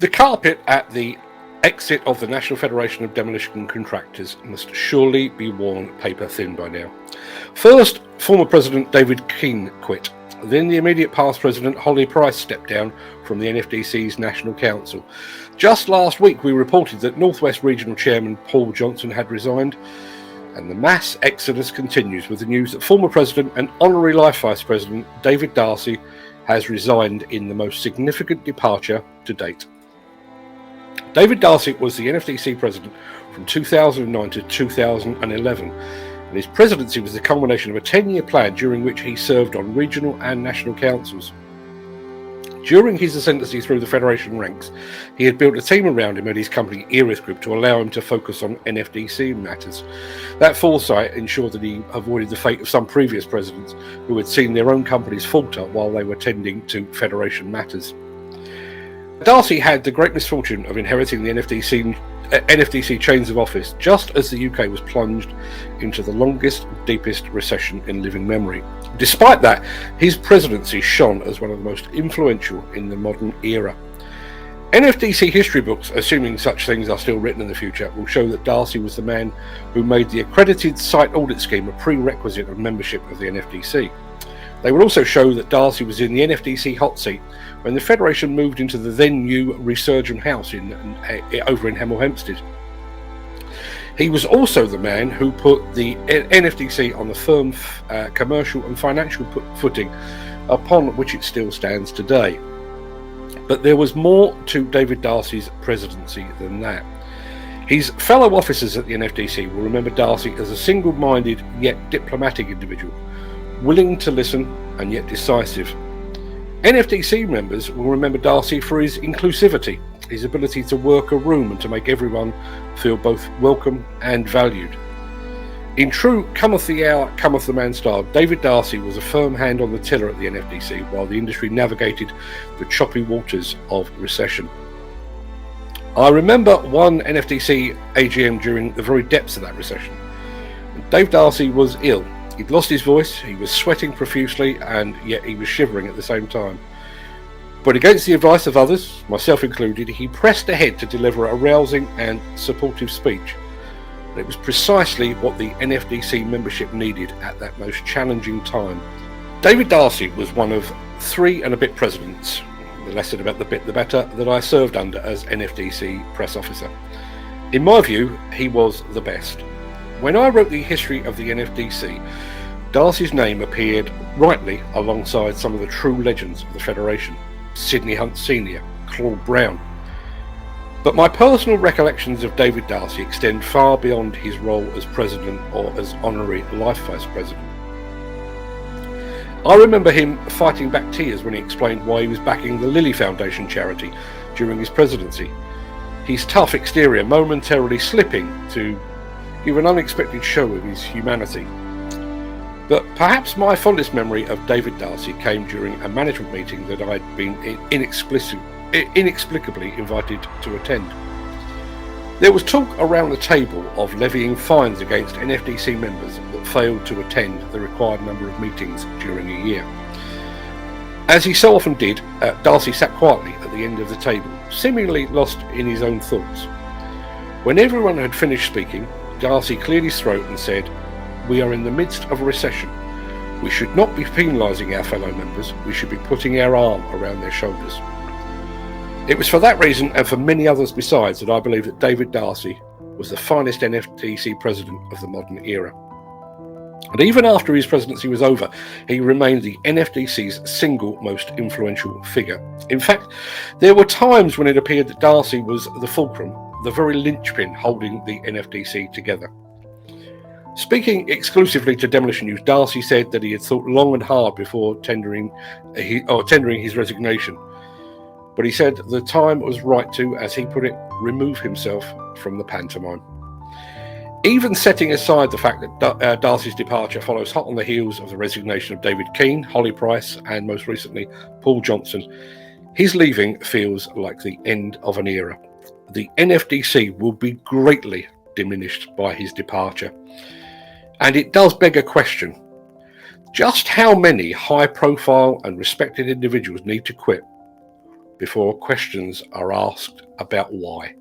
The carpet at the exit of the National Federation of Demolition Contractors must surely be worn paper thin by now. First, former President David Keane quit. Then the immediate past President Holly Price stepped down from the NFDC's National Council. Just last week we reported that Northwest Regional Chairman Paul Johnson had resigned, and the mass exodus continues with the news that former President and Honorary Life Vice President David Darsey has resigned in the most significant departure to date. David Darsey was the NFDC President from 2009 to 2011. And his presidency was the culmination of a 10-year plan during which he served on regional and national councils. During his ascendancy through the Federation ranks, he had built a team around him at his company Erith Group to allow him to focus on NFDC matters. That foresight ensured that he avoided the fate of some previous presidents who had seen their own companies falter while they were tending to Federation matters. Darsey had the great misfortune of inheriting the NFDC chains of office just as the UK was plunged into the longest, deepest recession in living memory. Despite that, his presidency shone as one of the most influential in the modern era. NFDC history books, assuming such things are still written in the future, will show that Darsey was the man who made the accredited site audit scheme a prerequisite of membership of the NFDC. They will also show that Darsey was in the NFDC hot seat when the Federation moved into the then new Resurgent House over in Hemel Hempstead. He was also the man who put the NFDC on the firm commercial and financial footing upon which it still stands today. But there was more to David Darsey's presidency than that. His fellow officers at the NFDC will remember Darsey as a single-minded yet diplomatic individual, willing to listen and yet decisive. NFDC members will remember Darsey for his inclusivity, his ability to work a room and to make everyone feel both welcome and valued. In true cometh the hour, cometh the man style, David Darsey was a firm hand on the tiller at the NFDC while the industry navigated the choppy waters of recession. I remember one NFDC AGM during the very depths of that recession. Dave Darsey was ill. He'd lost his voice, he was sweating profusely, and yet he was shivering at the same time. But against the advice of others, myself included, he pressed ahead to deliver a rousing and supportive speech. And it was precisely what the NFDC membership needed at that most challenging time. David Darsey was one of 3 and a bit presidents, the less said about the bit the better, that I served under as NFDC press officer. In my view, he was the best. When I wrote the history of the NFDC, Darsey's name appeared rightly alongside some of the true legends of the Federation, Sidney Hunt Sr., Claude Brown. But my personal recollections of David Darsey extend far beyond his role as president or as honorary life vice president. I remember him fighting back tears when he explained why he was backing the Lilly Foundation charity during his presidency, his tough exterior momentarily slipping to give an unexpected show of his humanity. But perhaps my fondest memory of David Darsey came during a management meeting that I'd been inexplicably invited to attend. There was talk around the table of levying fines against NFDC members that failed to attend the required number of meetings during a year. As he so often did, Darsey sat quietly at the end of the table, seemingly lost in his own thoughts. When everyone had finished speaking, Darsey cleared his throat and said, "We are in the midst of a recession. We should not be penalising our fellow members, we should be putting our arm around their shoulders." It was for that reason, and for many others besides, that I believe that David Darsey was the finest NFDC president of the modern era. And even after his presidency was over, he remained the NFDC's single most influential figure. In fact, there were times when it appeared that Darsey was the fulcrum, the very linchpin holding the NFDC together. Speaking exclusively to Demolition News, Darsey said that he had thought long and hard before tendering his resignation. But he said the time was right to, as he put it, remove himself from the pantomime. Even setting aside the fact that Darsey's departure follows hot on the heels of the resignation of David Keane, Holly Price, and most recently Paul Johnson, his leaving feels like the end of an era. The NFDC will be greatly diminished by his departure. And it does beg a question. Just how many high-profile and respected individuals need to quit before questions are asked about why.